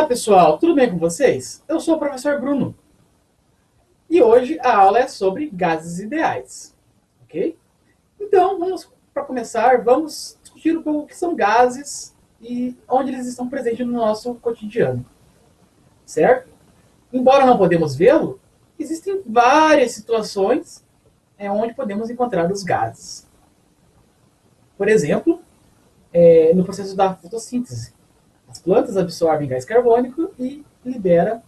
Olá pessoal, tudo bem com vocês? Eu sou o professor Bruno e hoje a aula é sobre gases ideais, ok? Então, para começar, vamos discutir um pouco o que são gases e onde eles estão presentes no nosso cotidiano, certo? Embora não podemos vê-lo, existem várias situações onde podemos encontrar os gases. Por exemplo, no processo da fotossíntese. As plantas absorvem gás carbônico e liberam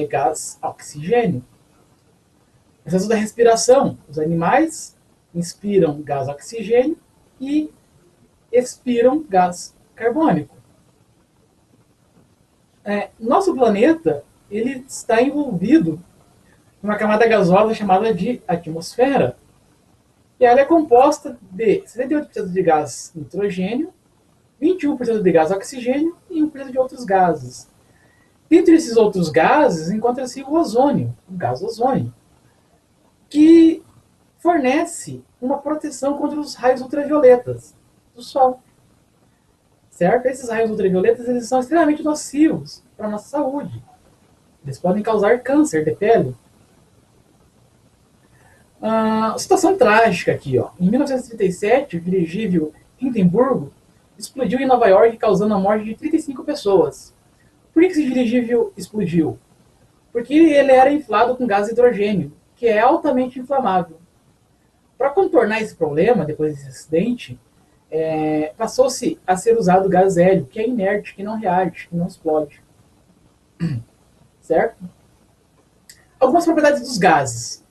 gás oxigênio. No processo da respiração, os animais inspiram gás oxigênio e expiram gás carbônico. Nosso planeta ele está envolvido em uma camada gasosa chamada de atmosfera. E ela é composta de 78% de gás nitrogênio, 21% de gás oxigênio e 1% de outros gases. Dentre esses outros gases, encontra-se o ozônio, o gás ozônio, que fornece uma proteção contra os raios ultravioletas do Sol. Certo? Esses raios ultravioletas eles são extremamente nocivos para a nossa saúde. Eles podem causar câncer de pele. Situação trágica aqui. Ó. Em 1937, o dirigível Hindenburg explodiu em Nova York, causando a morte de 35 pessoas. Por que esse dirigível explodiu? Porque ele era inflado com gás hidrogênio, que é altamente inflamável. Para contornar esse problema, depois desse acidente, passou-se a ser usado gás hélio, que é inerte, que não reage, que não explode. Certo? Algumas propriedades dos gases.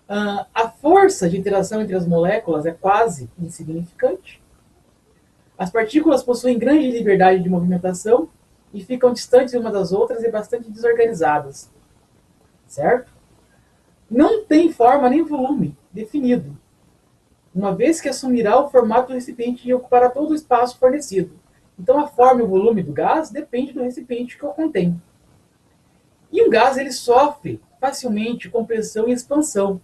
A força de interação entre as moléculas é quase insignificante. As partículas possuem grande liberdade de movimentação e ficam distantes umas das outras e bastante desorganizadas. Certo? Não tem forma nem volume definido, uma vez que assumirá o formato do recipiente e ocupará todo o espaço fornecido. Então, a forma e o volume do gás depende do recipiente que o contém. E um gás ele sofre facilmente compressão e expansão.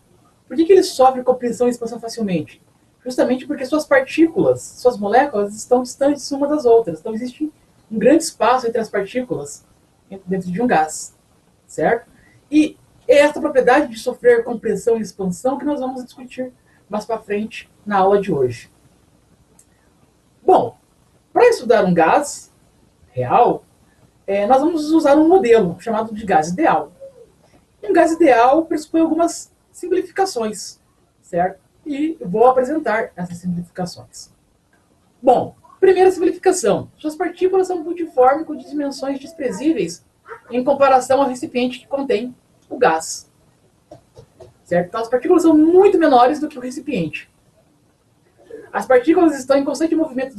Por que ele sofre compressão e expansão facilmente? Justamente porque suas partículas, suas moléculas estão distantes umas das outras. Então, existe um grande espaço entre as partículas dentro de um gás. Certo? E é essa propriedade de sofrer compressão e expansão que nós vamos discutir mais para frente na aula de hoje. Bom, para estudar um gás real, nós vamos usar um modelo chamado de gás ideal. Um gás ideal pressupõe algumas simplificações, certo? E vou apresentar essas simplificações. Bom, primeira simplificação. Suas partículas são multiformes com dimensões desprezíveis em comparação ao recipiente que contém o gás. Certo? Então, as partículas são muito menores do que o recipiente. As partículas estão em constante movimento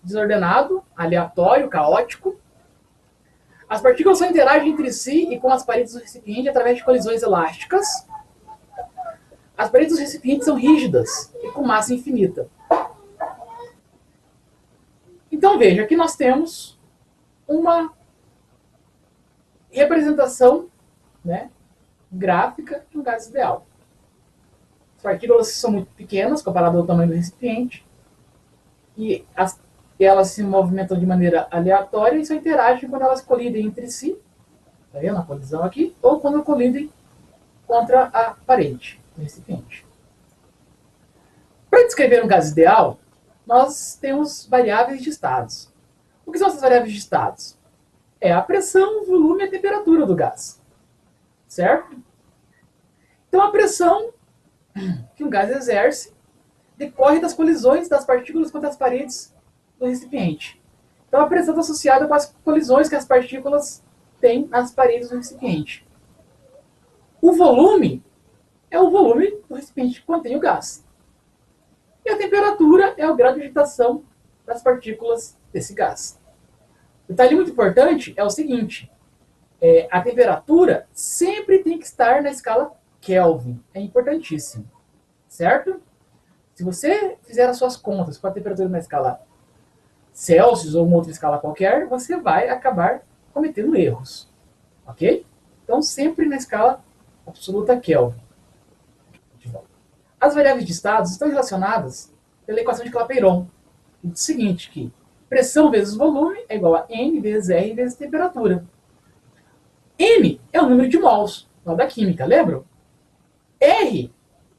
desordenado, aleatório, caótico. As partículas só interagem entre si e com as paredes do recipiente através de colisões elásticas. As paredes dos recipientes são rígidas e com massa infinita. Então veja, aqui nós temos uma representação, né, gráfica de um gás ideal. As partículas são muito pequenas comparado ao tamanho do recipiente e elas se movimentam de maneira aleatória e só interagem quando elas colidem entre si, tá vendo a colisão aqui, ou quando colidem contra a parede do recipiente. Para descrever um gás ideal, nós temos variáveis de estados. O que são essas variáveis de estados? É a pressão, o volume e a temperatura do gás. Certo? Então a pressão que um gás exerce decorre das colisões das partículas contra as paredes do recipiente. Então a pressão está associada com as colisões que as partículas têm nas paredes do recipiente. O volume é o volume do recipiente que contém o gás. E a temperatura é o grau de agitação das partículas desse gás. O detalhe muito importante é o seguinte: a temperatura sempre tem que estar na escala Kelvin. É importantíssimo. Certo? Se você fizer as suas contas com a temperatura na escala Celsius ou uma outra escala qualquer, você vai acabar cometendo erros. Ok? Então, sempre na escala absoluta Kelvin. As variáveis de estados estão relacionadas pela equação de Clapeyron. E diz o seguinte, que Pressão vezes volume é igual a N vezes R vezes temperatura. M é o número de mols, lá da química, lembram? R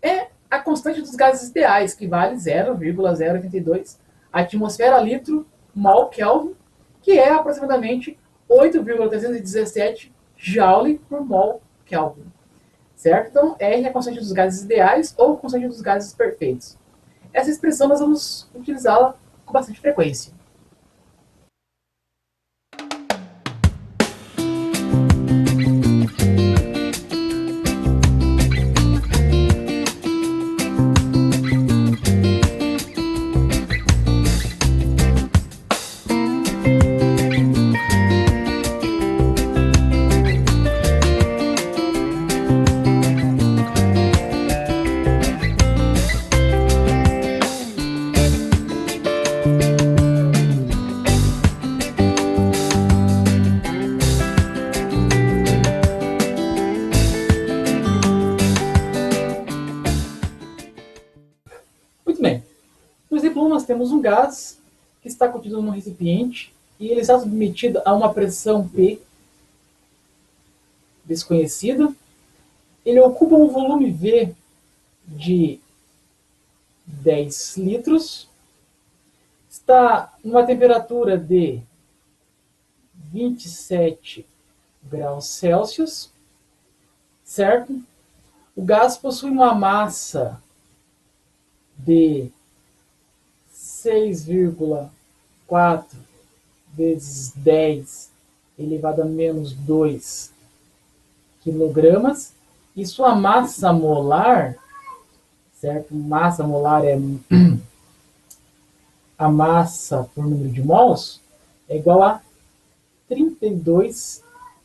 é a constante dos gases ideais, que vale 0,082 atmosfera litro mol Kelvin, que é aproximadamente 8,317 Joule por mol Kelvin. Certo? Então, R é a constante dos gases ideais ou constante dos gases perfeitos. Essa expressão nós vamos utilizá-la com bastante frequência. Muito bem. No exemplo 1, nós temos um gás que está contido num recipiente e ele está submetido a uma pressão P desconhecida. Ele ocupa um volume V de 10 litros, está numa temperatura de 27 graus Celsius, certo? O gás possui uma massa de 6,4 vezes 10 elevado a menos 2 quilogramas, e sua massa molar, certo? Massa molar é a massa por número de mols, é igual a 32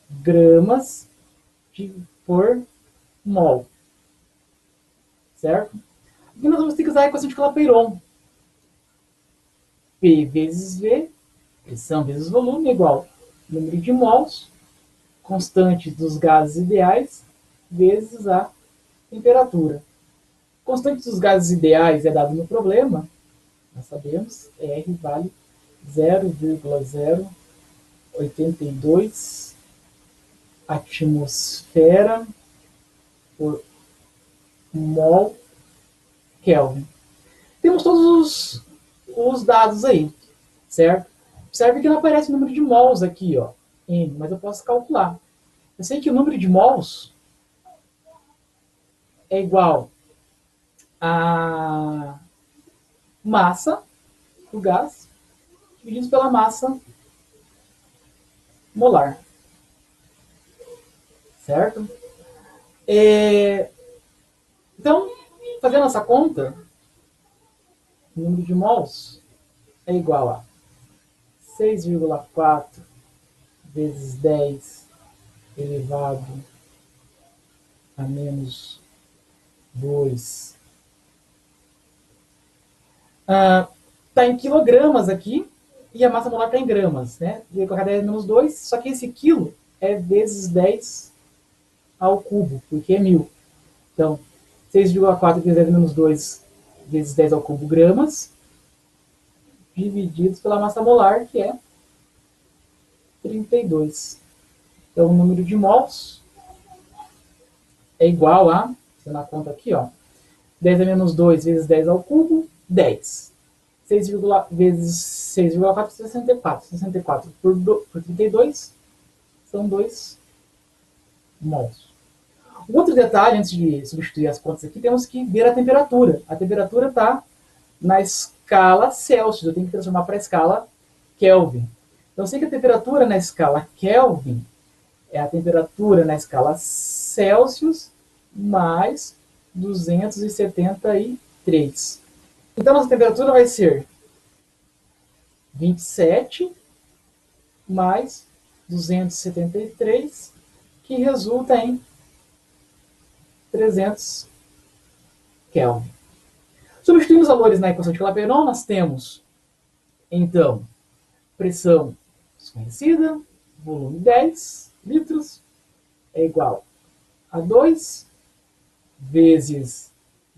gramas por mol, certo? Aqui nós vamos ter que usar a equação de Clapeyron. P vezes V, pressão vezes volume, é igual ao número de mols, constante dos gases ideais, vezes a temperatura. Constante dos gases ideais é dado no problema, nós sabemos, R vale 0,082 atmosfera por mol Kelvin. Temos todos os dados aí, certo? Observe que não aparece o número de mols aqui, ó, N, mas eu posso calcular. Eu sei que o número de mols é igual a massa do gás dividido pela massa molar, certo? Então, fazendo essa conta, o número de mols é igual a 6,4 vezes 10 elevado a menos 2. Está em quilogramas aqui, e a massa molar está em gramas, né? Vou colocar 10 menos 2, só que esse quilo é vezes 10 ao cubo, porque é 1000. Então, 6,4 vezes 10 menos 2 vezes 10 ao cubo gramas, divididos pela massa molar, que é 32. Então, o número de mols é igual a, fazendo a conta aqui, ó, 10 a menos 2 vezes 10 ao cubo, 10. 6, vezes 6,4, 64. 64 por 32 são 2 mols. Um outro detalhe, antes de substituir as contas aqui, temos que ver a temperatura. A temperatura está na escala Celsius, eu tenho que transformar para a escala Kelvin. Então, eu sei que a temperatura na escala Kelvin é a temperatura na escala Celsius mais 273. Então, nossa temperatura vai ser 27 mais 273, que resulta em 300 Kelvin. Substituindo os valores na equação de Clapeyron, nós temos, então, pressão desconhecida, volume 10 litros, é igual a 2 vezes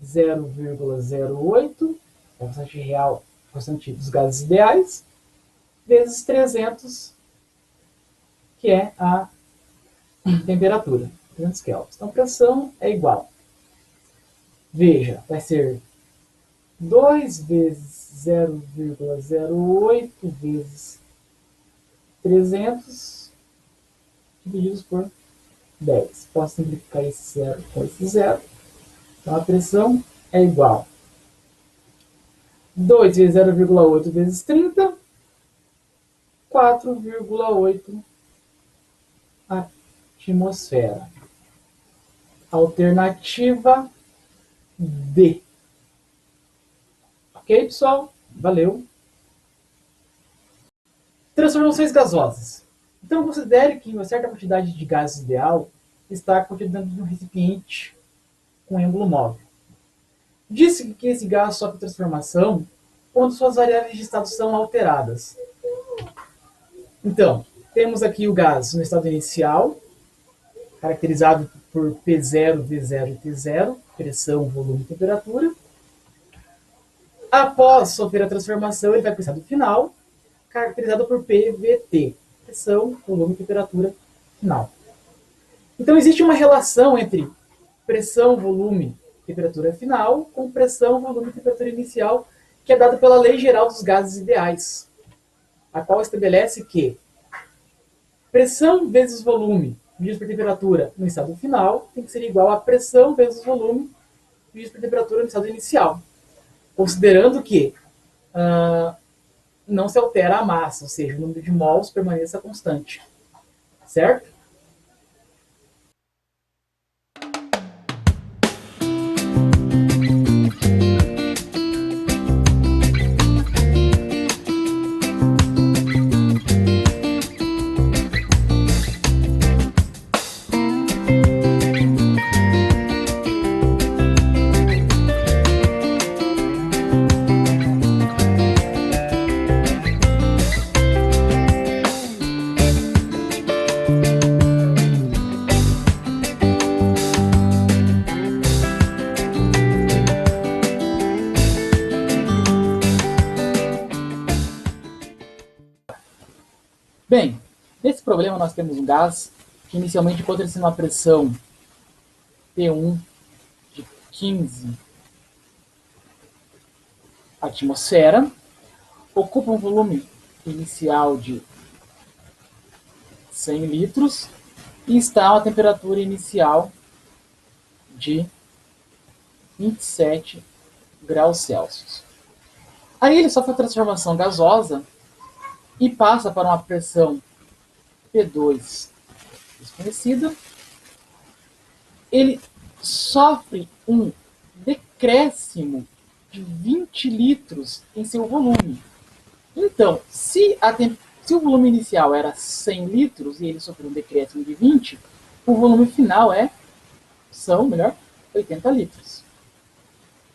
0,08, a constante real, a constante dos gases ideais, vezes 300, que é a temperatura, 300 kelvins. Então, pressão é igual. Veja, vai ser 2 vezes 0,08 vezes 300 divididos por 10. Posso simplificar esse zero com esse zero. Então, a pressão é igual. 2 vezes 0,8 vezes 30, 4,8 atmosfera. Alternativa D. Ok, pessoal? Valeu. Transformações gasosas. Então, considere que uma certa quantidade de gás ideal está contida dentro de um recipiente com êmbolo móvel. Disse que esse gás sofre transformação quando suas variáveis de estado são alteradas. Então, temos aqui o gás no estado inicial, caracterizado por P0, V0 e T0, pressão, volume e temperatura. Após sofrer a transformação, ele vai para o estado final, caracterizado por PVT, pressão, volume e temperatura final. Então, existe uma relação entre pressão, volume e temperatura final com pressão, volume e temperatura inicial, que é dada pela Lei Geral dos Gases Ideais, a qual estabelece que pressão vezes volume dividido por temperatura no estado final tem que ser igual a pressão vezes volume dividido por temperatura no estado inicial, considerando que não se altera a massa, ou seja, o número de mols permaneça constante. Certo? Bem, nesse problema nós temos um gás que inicialmente encontra-se numa pressão P1 de 15 atmosfera, ocupa um volume inicial de 100 litros e está a uma temperatura inicial de 27 graus Celsius. Aí ele sofre a transformação gasosa e passa para uma pressão P2 desconhecida. Ele sofre um decréscimo de 20 litros em seu volume. Então, se o volume inicial era 100 litros e ele sofreu um decréscimo de 20, o volume final são 80 litros.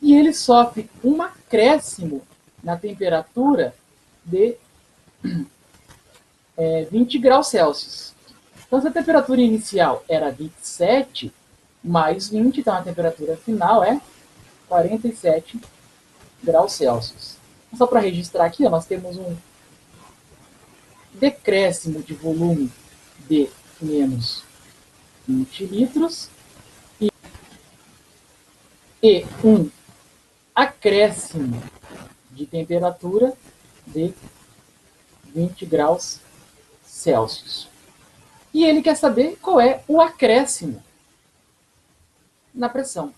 E ele sofre um acréscimo na temperatura de 20 graus Celsius. Então, se a temperatura inicial era 27, mais 20, então a temperatura final é 47 graus Celsius. Só para registrar aqui, nós temos um decréscimo de volume de menos 20 litros e um acréscimo de temperatura de 20 graus Celsius. E ele quer saber qual é o acréscimo na pressão.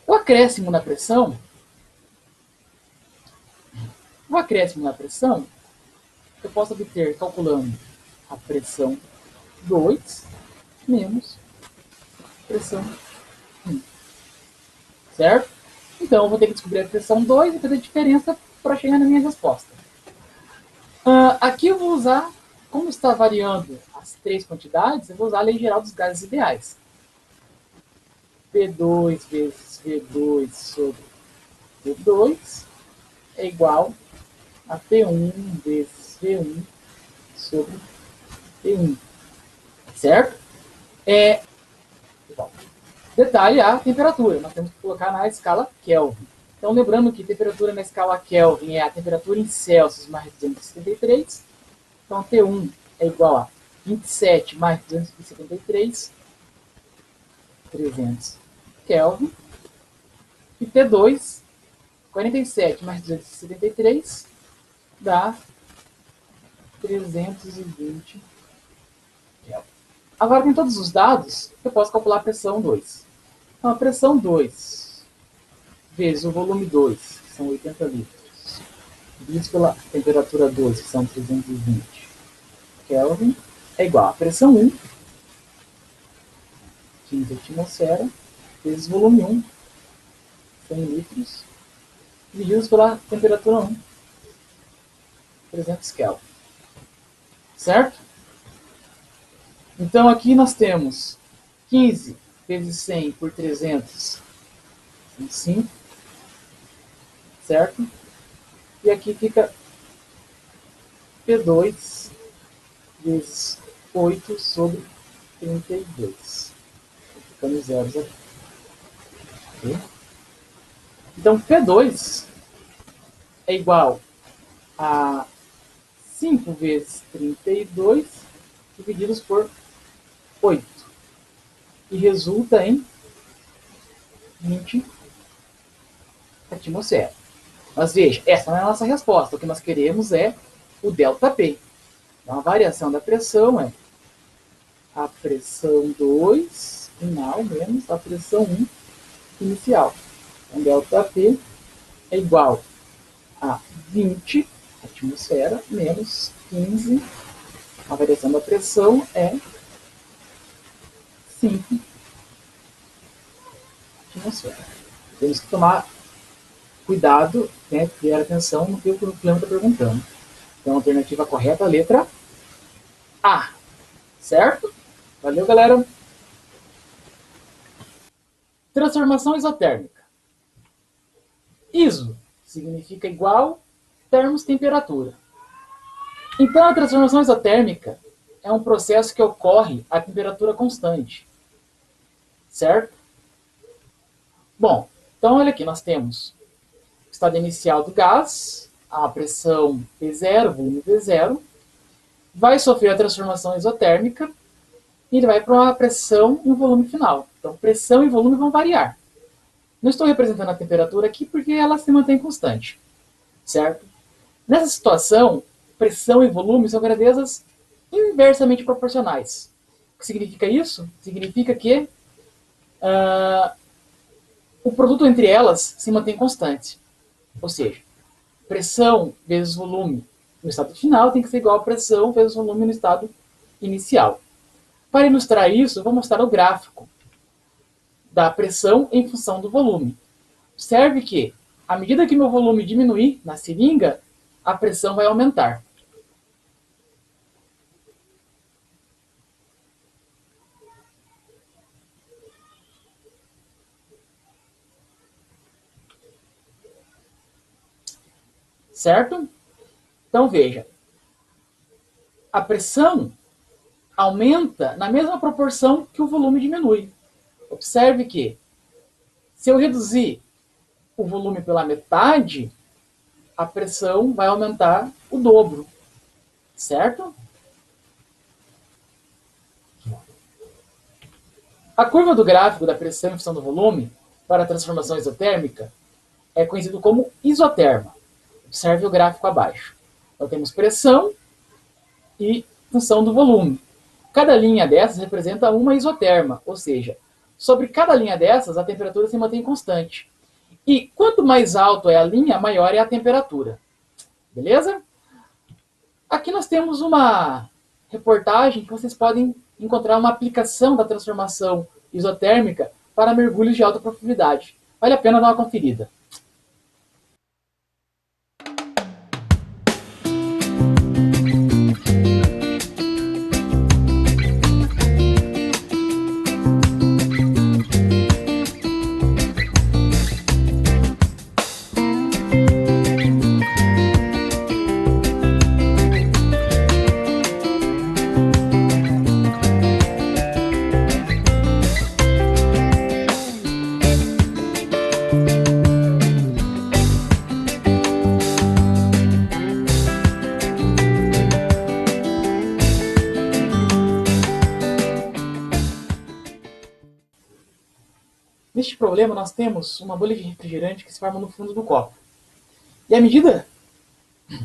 O acréscimo na pressão eu posso obter calculando a pressão 2 menos pressão 1. Certo? Então eu vou ter que descobrir a pressão 2 e fazer a diferença para chegar na minha resposta. Aqui eu vou usar, como está variando as três quantidades, eu vou usar a Lei Geral dos Gases Ideais. P2 vezes V2 sobre V2 é igual a P1 vezes V1 sobre P1. Certo? Detalhe a temperatura. Nós temos que colocar na escala Kelvin. Então, lembrando que temperatura na escala Kelvin é a temperatura em Celsius mais 273. Então, T1 é igual a 27 mais 273, 300 Kelvin. E T2, 47 mais 273, dá 320 Kelvin. Agora, com todos os dados, eu posso calcular a pressão 2. Então, a pressão 2 vezes o volume 2, que são 80 litros, dividido pela temperatura 2, que são 320 Kelvin, é igual a pressão 1, 15 atmosfera, vezes volume 1, 100 litros, divididos pela temperatura 1, 300 Kelvin. Certo? Então aqui nós temos 15 vezes 100 por 300, são 5, certo? E aqui fica P2 vezes 8 sobre 32. Ficando zeros aqui. Okay? Então P2 é igual a 5 vezes 32 divididos por 8. E resulta em 20 atmosfera. Mas veja, essa não é a nossa resposta. O que nós queremos é o ΔP. Então a variação da pressão é a pressão 2 final menos a pressão 1 inicial. Então ΔP é igual a 20 atmosfera menos 15. A variação da pressão é 5 atmosfera. Temos que tomar cuidado, né, ter atenção no que o problema está perguntando. Então, a alternativa correta é a letra A. Certo? Valeu, galera. Transformação isotérmica. ISO significa igual, termos temperatura. Então, a transformação isotérmica é um processo que ocorre a temperatura constante. Certo? Bom, então olha aqui, nós temos o estado inicial do gás, a pressão P0, volume V0, vai sofrer a transformação isotérmica e ele vai para uma pressão e um volume final. Então, pressão e volume vão variar. Não estou representando a temperatura aqui porque ela se mantém constante, certo? Nessa situação, pressão e volume são grandezas inversamente proporcionais. O que significa isso? Significa que o produto entre elas se mantém constante. Ou seja, pressão vezes volume no estado final tem que ser igual a pressão vezes volume no estado inicial. Para ilustrar isso, vou mostrar o gráfico da pressão em função do volume. Observe que, à medida que meu volume diminuir na seringa, a pressão vai aumentar. Certo? Então, veja. A pressão aumenta na mesma proporção que o volume diminui. Observe que, se eu reduzir o volume pela metade, a pressão vai aumentar o dobro. Certo? A curva do gráfico da pressão em função do volume para a transformação isotérmica é conhecido como isoterma. Observe o gráfico abaixo. Então temos pressão e função do volume. Cada linha dessas representa uma isoterma, ou seja, sobre cada linha dessas a temperatura se mantém constante. E quanto mais alto é a linha, maior é a temperatura. Beleza? Aqui nós temos uma reportagem que vocês podem encontrar uma aplicação da transformação isotérmica para mergulhos de alta profundidade. Vale a pena dar uma conferida. Neste problema, nós temos uma bolha de refrigerante que se forma no fundo do copo. E à medida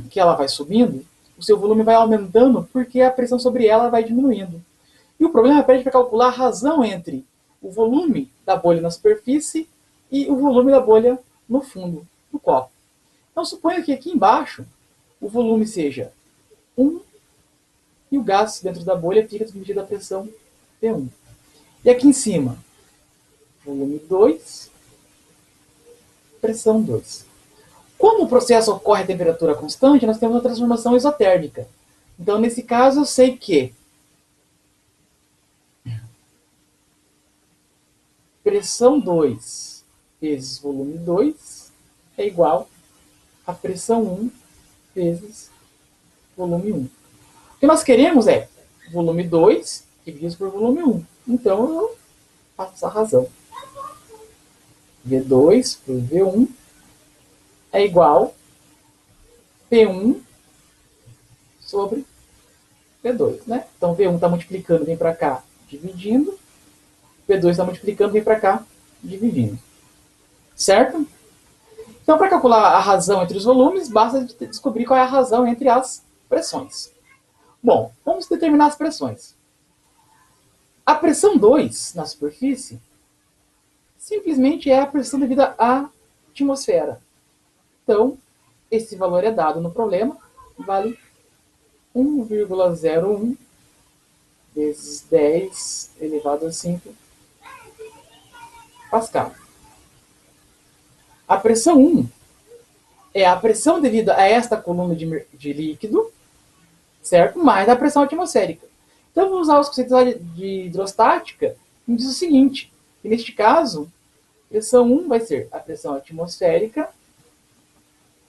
que ela vai subindo, o seu volume vai aumentando porque a pressão sobre ela vai diminuindo. E o problema pede para calcular a razão entre o volume da bolha na superfície e o volume da bolha no fundo do copo. Então suponha que aqui embaixo o volume seja 1 e o gás dentro da bolha fica submetido à pressão P1. E aqui em cima, volume 2, pressão 2. Como o processo ocorre a temperatura constante, nós temos uma transformação isotérmica. Então, nesse caso, eu sei que pressão 2 vezes volume 2 é igual a pressão 1 vezes volume 1. O que nós queremos é volume 2 dividido por volume 1. Então, eu faço essa razão. V2 por V1 é igual a P1 sobre V2, né? Então, V1 está multiplicando, vem para cá, dividindo. V2 está multiplicando, vem para cá, dividindo. Certo? Então, para calcular a razão entre os volumes, basta descobrir qual é a razão entre as pressões. Bom, vamos determinar as pressões. A pressão 2 na superfície simplesmente é a pressão devida à atmosfera. Então, esse valor é dado no problema, vale 1,01 vezes 10 elevado a 5 Pascal. A pressão 1 é a pressão devida a esta coluna de líquido, certo? Mais a pressão atmosférica. Então, vamos usar os conceitos de hidrostática, que diz o seguinte, que neste caso, pressão 1 vai ser a pressão atmosférica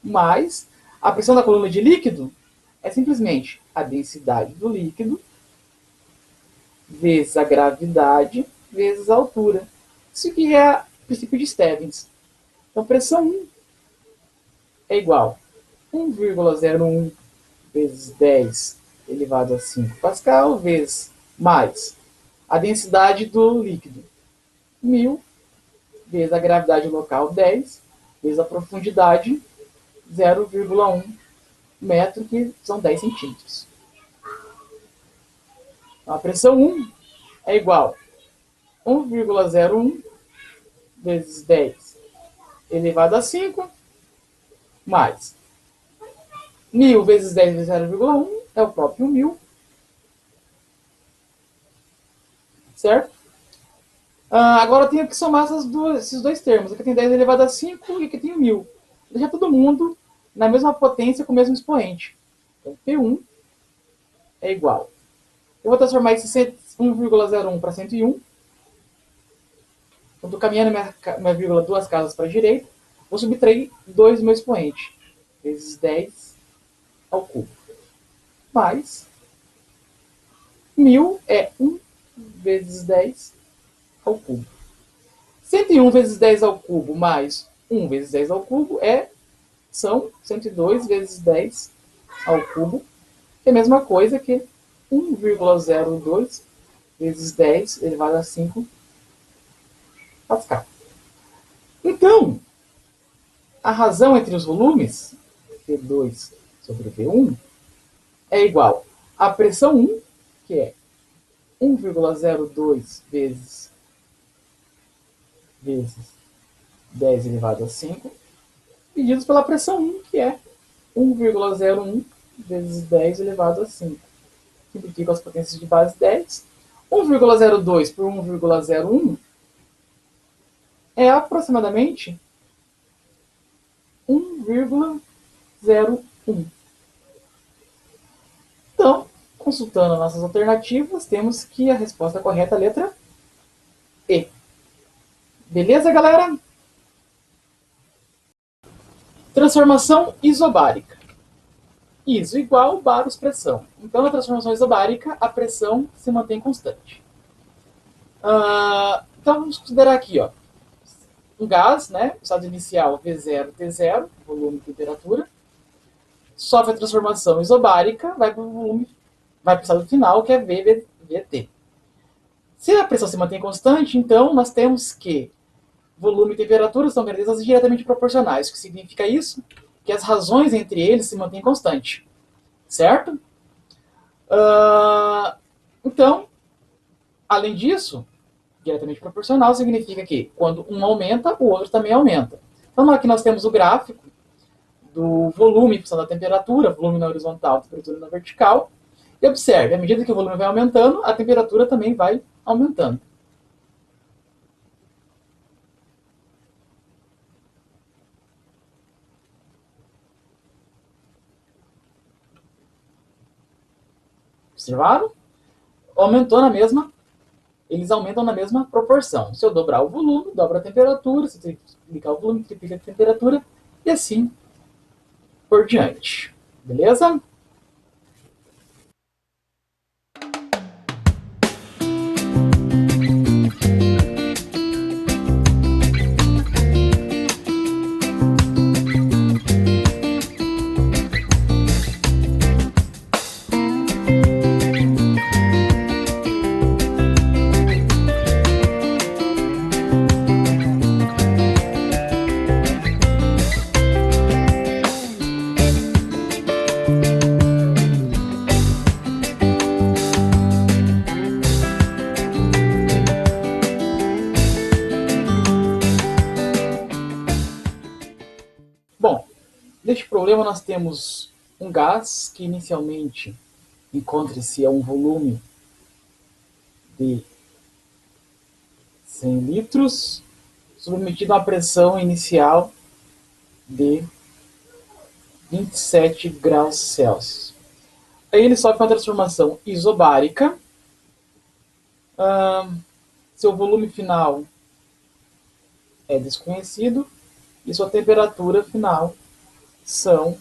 mais a pressão da coluna de líquido é simplesmente a densidade do líquido vezes a gravidade vezes a altura. Isso que é o princípio de Stevens. Então, pressão 1 é igual a 1,01 vezes 10 elevado a 5 Pascal vezes mais a densidade do líquido, 1000, vezes a gravidade local, 10, vezes a profundidade, 0,1 metro, que são 10 centímetros. Então, a pressão 1 é igual a 1,01 vezes 10 elevado a 5, mais 1000 vezes 10 vezes 0,1 é o próprio 1000, certo? Agora eu tenho que somar esses dois termos. Aqui tem 10 elevado a 5 e aqui tem 1000. Deixar todo mundo na mesma potência com o mesmo expoente. Então, P1 é igual. Eu vou transformar esse 1,01 para 101. Estou caminhando minha vírgula duas casas para a direita. Vou subtrair 2 do meu expoente. Vezes 10 ao cubo. Mais 1000 é 1 vezes 10 ao cubo. 101 vezes 10 ao cubo mais 1 vezes 10 ao cubo são 102 vezes 10 ao cubo, que é a mesma coisa que 1,02 vezes 10 elevado a 5 Pascal. Então, a razão entre os volumes, V2 sobre V1, é igual à pressão 1, que é 1,02 vezes 10 elevado a 5, divididos pela pressão 1, que é 1,01 vezes 10 elevado a 5. Simplifico as potências de base 10. 1,02 por 1,01 é aproximadamente 1,01. Então, consultando nossas alternativas, temos que a resposta correta é a letra E. Beleza, galera? Transformação isobárica. Iso igual baros pressão. Então, na transformação isobárica, a pressão se mantém constante. Então, vamos considerar aqui, ó, um gás, né, estado inicial V0, T0, volume e temperatura, sofre a transformação isobárica, vai para o volume, vai para o estado final, que é VT. Se a pressão se mantém constante, então nós temos que volume e temperatura são grandezas diretamente proporcionais. O que significa isso? Que as razões entre eles se mantêm constantes. Certo? Então, além disso, diretamente proporcional significa que quando um aumenta, o outro também aumenta. Então aqui nós temos o gráfico do volume em função da temperatura, volume na horizontal, temperatura na vertical. E observe, à medida que o volume vai aumentando, a temperatura também vai aumentando. Observaram? Aumentou na mesma, eles aumentam na mesma proporção. Se eu dobrar o volume, dobra a temperatura, se eu triplicar o volume, triplica a temperatura, e assim por diante. Beleza? Bom, neste problema nós temos um gás que inicialmente encontra-se a um volume de 100 litros, submetido a uma pressão inicial de 27 graus Celsius. Aí ele sofre uma transformação isobárica. Seu volume final é desconhecido e sua temperatura final são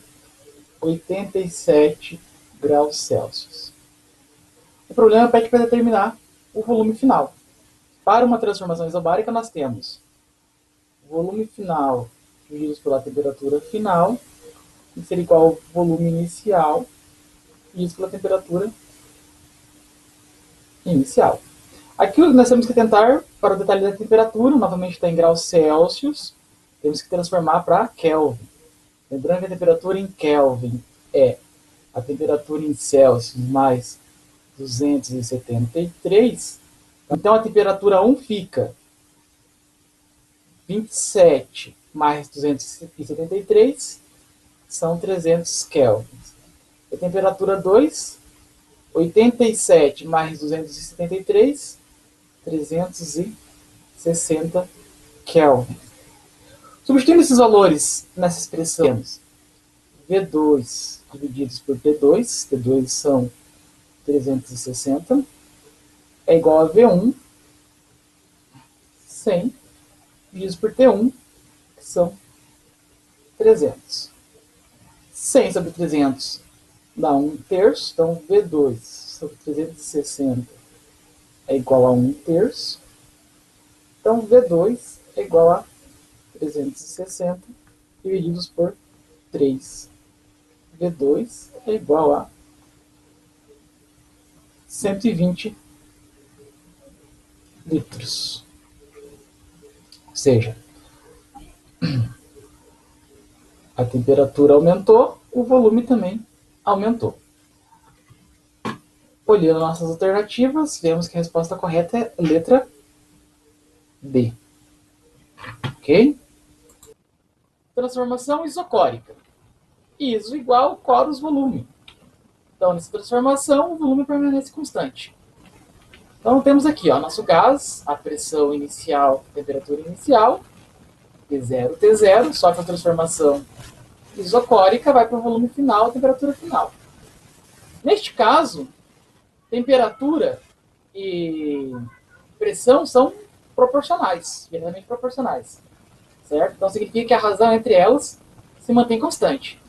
87 graus Celsius. O problema pede para determinar o volume final. Para uma transformação isobárica, nós temos o volume final dividido pela temperatura final, que seria igual ao volume inicial dividido pela temperatura inicial. Aqui nós temos que tentar, para o detalhe da temperatura, novamente está em graus Celsius, temos que transformar para Kelvin. Lembrando que a temperatura em Kelvin é a temperatura em Celsius mais 273. Então a temperatura 1 fica 27 mais 273 são 300 kelvins. A temperatura 2, 87 mais 273, 360 kelvin. Substituindo esses valores nessa expressão, temos V2 divididos por T2, T2 são 360, é igual a V1, 100, divididos por T1, que são 300. 100 sobre 300 dá 1 terço, então V2 sobre 360 é igual a 1 terço. Então V2 é igual a 360 divididos por 3. V2 é igual a 120 litros. Ou seja, a temperatura aumentou, o volume também aumentou. Olhando nossas alternativas, vemos que a resposta correta é a letra D. Ok? Transformação isocórica. Iso igual coros volume. Então, nessa transformação, o volume permanece constante. Então, temos aqui nosso gás, a pressão inicial, a temperatura inicial, T0, T0, sofre a transformação isocórica, vai para o volume final, a temperatura final. Neste caso, temperatura e pressão são proporcionais, diretamente proporcionais. Certo? Então, significa que a razão entre elas se mantém constante.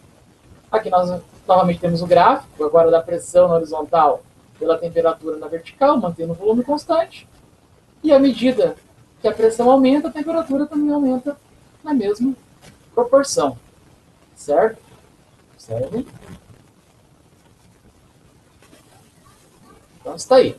Aqui nós novamente temos o gráfico, agora da pressão na horizontal pela temperatura na vertical, mantendo o volume constante. E à medida que a pressão aumenta, a temperatura também aumenta na mesma proporção. Certo? Observe. Então está aí.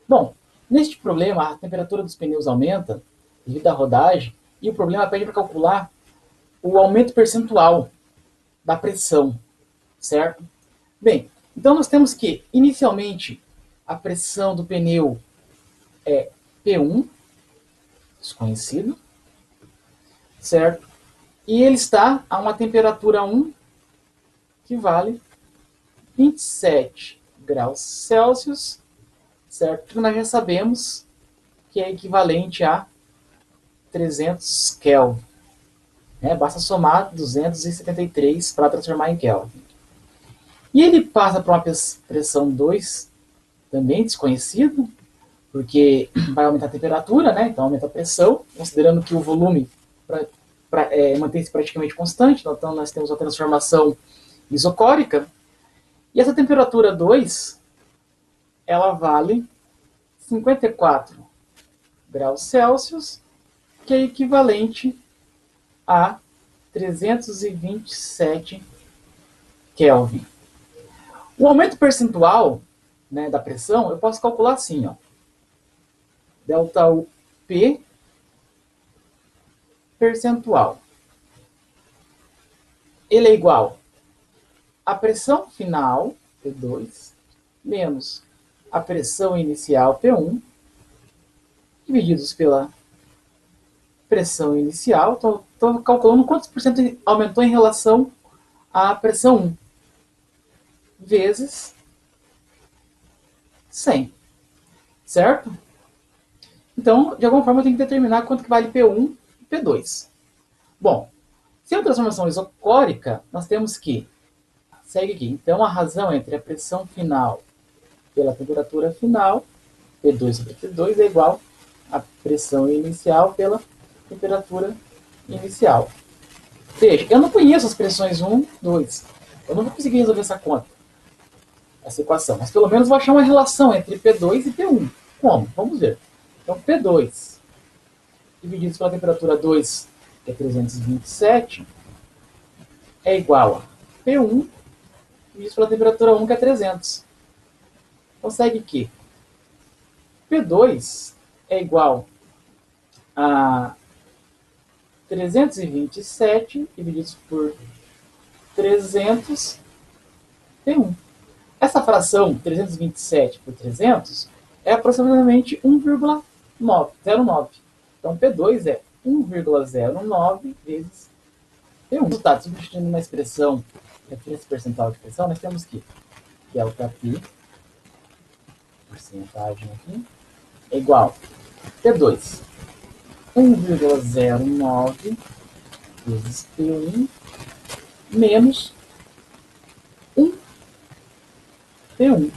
Bom, neste problema, a temperatura dos pneus aumenta devido à rodagem e o problema pede para calcular o aumento percentual da pressão, certo? Bem, então nós temos que, inicialmente, a pressão do pneu é P1, desconhecido, certo? E ele está a uma temperatura 1 que vale 27 graus Celsius, certo? Que nós já sabemos que é equivalente a 300 Kelvin. Basta somar 273 para transformar em Kelvin. E ele passa para uma pressão 2, também desconhecido, porque vai aumentar a temperatura, né? Então aumenta a pressão, considerando que o volume mantém-se praticamente constante, então nós temos a transformação isocórica. E essa temperatura 2, ela vale 54 graus Celsius, que é equivalente a 327 Kelvin. O aumento percentual, né, da pressão, eu posso calcular assim, ó. Delta U P percentual. Ele é igual à pressão final, P2, menos a pressão inicial, P1, divididos pela pressão inicial. Estou calculando quantos por cento aumentou em relação à pressão 1, vezes 100, certo? Então, de alguma forma, eu tenho que determinar quanto que vale P1 e P2. Bom, se é uma transformação isocórica, nós temos que... Segue aqui. Então, a razão entre a pressão final pela temperatura final, P2 sobre P2, é igual à pressão inicial pela temperatura inicial. Veja, eu não conheço as pressões 1, 2. Eu não vou conseguir resolver essa conta, essa equação. Mas pelo menos vou achar uma relação entre P2 e P1. Como? Vamos ver. Então, P2 dividido pela temperatura 2, que é 327, é igual a P1 dividido pela temperatura 1, que é 300. Consegue que P2 é igual a 327 divididos por 300 P1. Essa fração 327 por 300 é aproximadamente 1,09. Então P2 é 1,09 vezes P1. Resultado, substituindo uma expressão, referência percentual de pressão, nós temos que delta P, porcentagem aqui, é igual a P2, 1,09 vezes P1 menos 1 P1.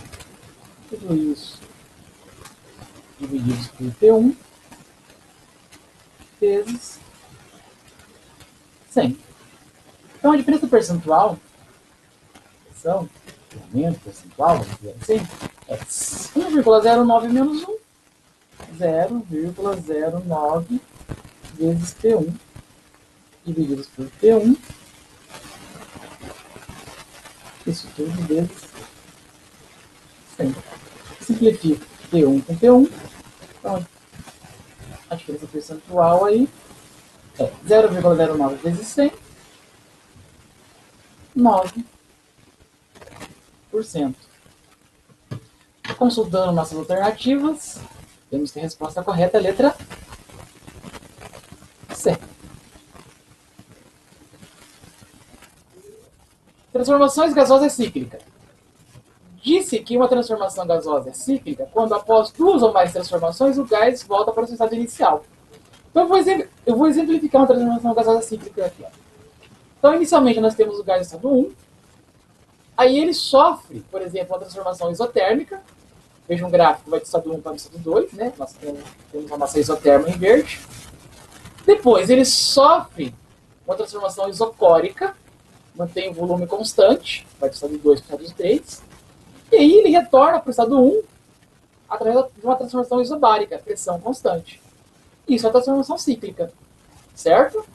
Tudo isso divididos por P1 vezes 100. Então a diferença percentual, o aumento percentual, vamos dizer assim, é 1,09 menos 1, 0,09 vezes P1 divididos por P1, isso tudo vezes 100. Simplifico P1 com P1, então a diferença percentual aí é 0,09 vezes 100, 9%. Consultando nossas alternativas, temos que a resposta correta é a letra C. Transformações gasosa e cíclica. Disse que uma transformação gasosa é cíclica quando, após duas ou mais transformações, o gás volta para o seu estado inicial. Então, eu vou exemplificar uma transformação gasosa cíclica aqui. Então, inicialmente, nós temos o gás estado 1. Aí ele sofre, por exemplo, uma transformação isotérmica. Veja um gráfico, vai do estado 1 para o estado 2. Né? Nós temos a nossa isoterma em verde. Depois, ele sofre uma transformação isocórica. Mantém o volume constante. Vai do estado 2 para o estado 3. E aí ele retorna para o estado 1 através de uma transformação isobárica, pressão constante. Isso é a transformação cíclica, certo?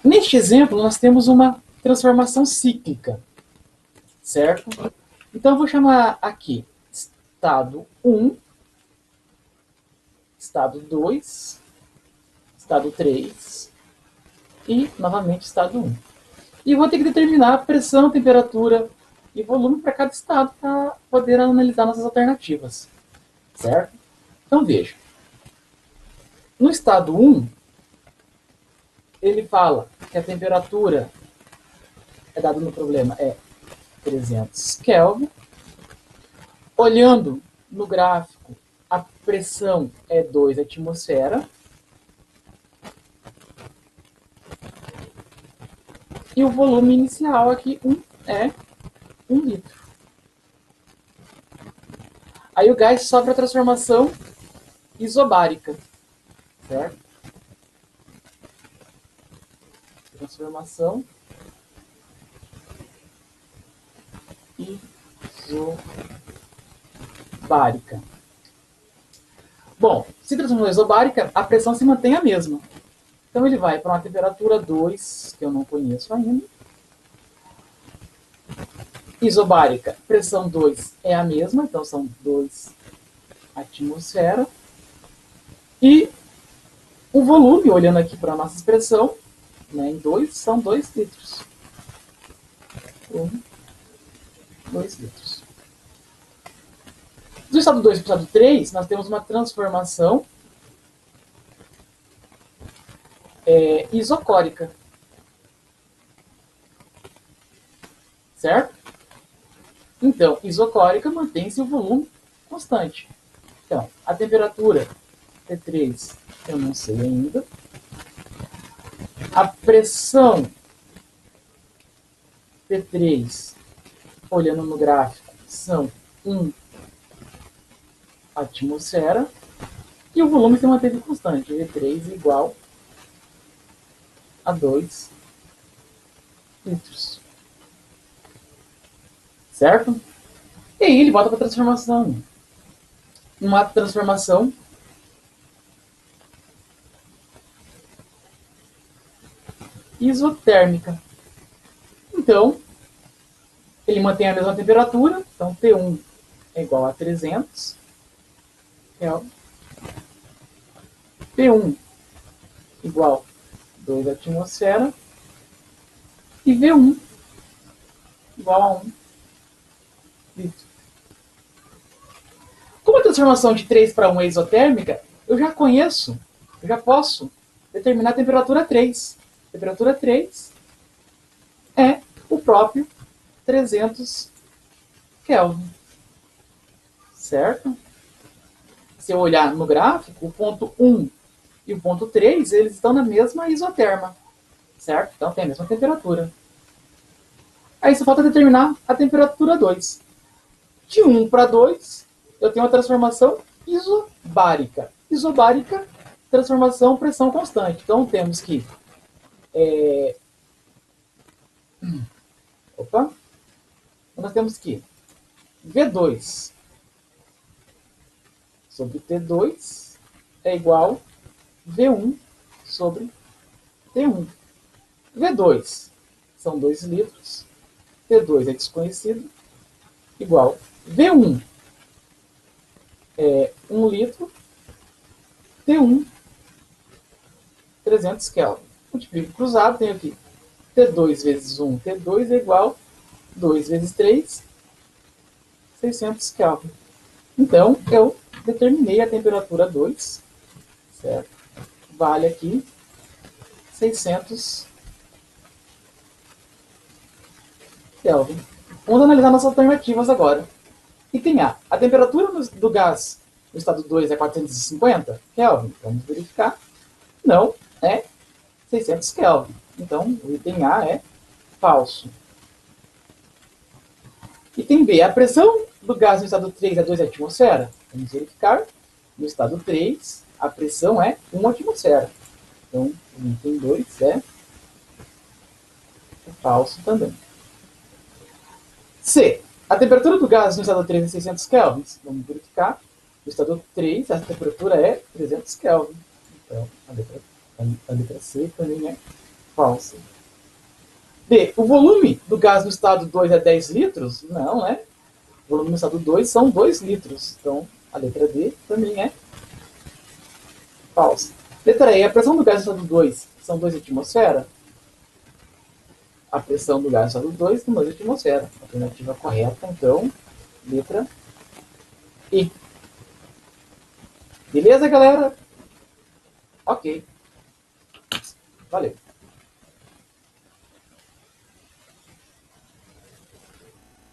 Neste exemplo, nós temos uma transformação cíclica, certo? Então, eu vou chamar aqui estado 1, estado 2, estado 3 e, novamente, estado 1. E vou ter que determinar a pressão, temperatura e volume para cada estado para poder analisar nossas alternativas, certo? Então, veja. No estado 1, ele fala que a temperatura, é dado no problema, é 300 Kelvin. Olhando no gráfico, a pressão é 2 atmosfera. E o volume inicial aqui é 1 litro. Aí o gás sofre a transformação isobárica, certo? Transformação isobárica. Bom, se transformou em isobárica, a pressão se mantém a mesma. Então ele vai para uma temperatura 2, que eu não conheço ainda. Isobárica, pressão 2 é a mesma, então são 2 atmosfera. E o volume, olhando aqui para a nossa expressão, né, em 2, são 2 litros. 2 litros. Do estado 2 para o estado 3, nós temos uma transformação isocórica. Certo? Então, isocórica mantém-se o volume constante. Então, a temperatura T3 eu não sei ainda. A pressão T3, olhando no gráfico, são 1 atmosfera. E o volume se manteve constante. V3 igual a 2 litros. Certo? E aí ele volta para a transformação. Uma transformação isotérmica. Então, ele mantém a mesma temperatura. Então, T1 é igual a 300 Kelvin. P1 igual a 2 atmosfera. E V1 igual a 1 litro. Como a transformação de 3 para 1 é isotérmica, eu já conheço, eu já posso determinar a temperatura 3. A temperatura 3 é o próprio 300 Kelvin. Certo? Se eu olhar no gráfico, o ponto 1 e o ponto 3, eles estão na mesma isoterma. Certo? Então tem a mesma temperatura. Aí só falta determinar a temperatura 2. De 1 para 2, eu tenho a transformação isobárica. Isobárica, transformação pressão constante. Então temos que nós temos que V2 sobre T2 é igual V1 sobre T1. V2 são 2 litros, T2 é desconhecido, igual V1 é 1 litro, T1 300 Kelvin. Multiplico cruzado, tenho aqui T2 vezes 1, T2 é igual 2 vezes 3, 600 Kelvin. Então, eu determinei a temperatura 2, certo? Vale aqui 600 Kelvin. Vamos analisar nossas alternativas agora. Item A. A temperatura do gás no estado 2 é 450 Kelvin. Vamos verificar. Não, é 600 Kelvin. Então, o item A é falso. Item B. A pressão do gás no estado 3 é 2 atmosfera. Vamos verificar. No estado 3, a pressão é 1 atmosfera. Então, o item 2 é falso também. C. A temperatura do gás no estado 3 é 600 Kelvin. Vamos verificar. No estado 3, a temperatura é 300 Kelvin. Então, a letra C também é Falsa. B. O volume do gás no estado 2 é 10 litros? Não, né? O volume no estado 2 são 2 litros. Então, a letra D também é falsa. Letra E. A pressão do gás no estado 2 são 2 atmosferas? A pressão do gás no estado 2 são 2 atmosferas. Alternativa correta, então, letra E. Beleza, galera? Ok. Valeu.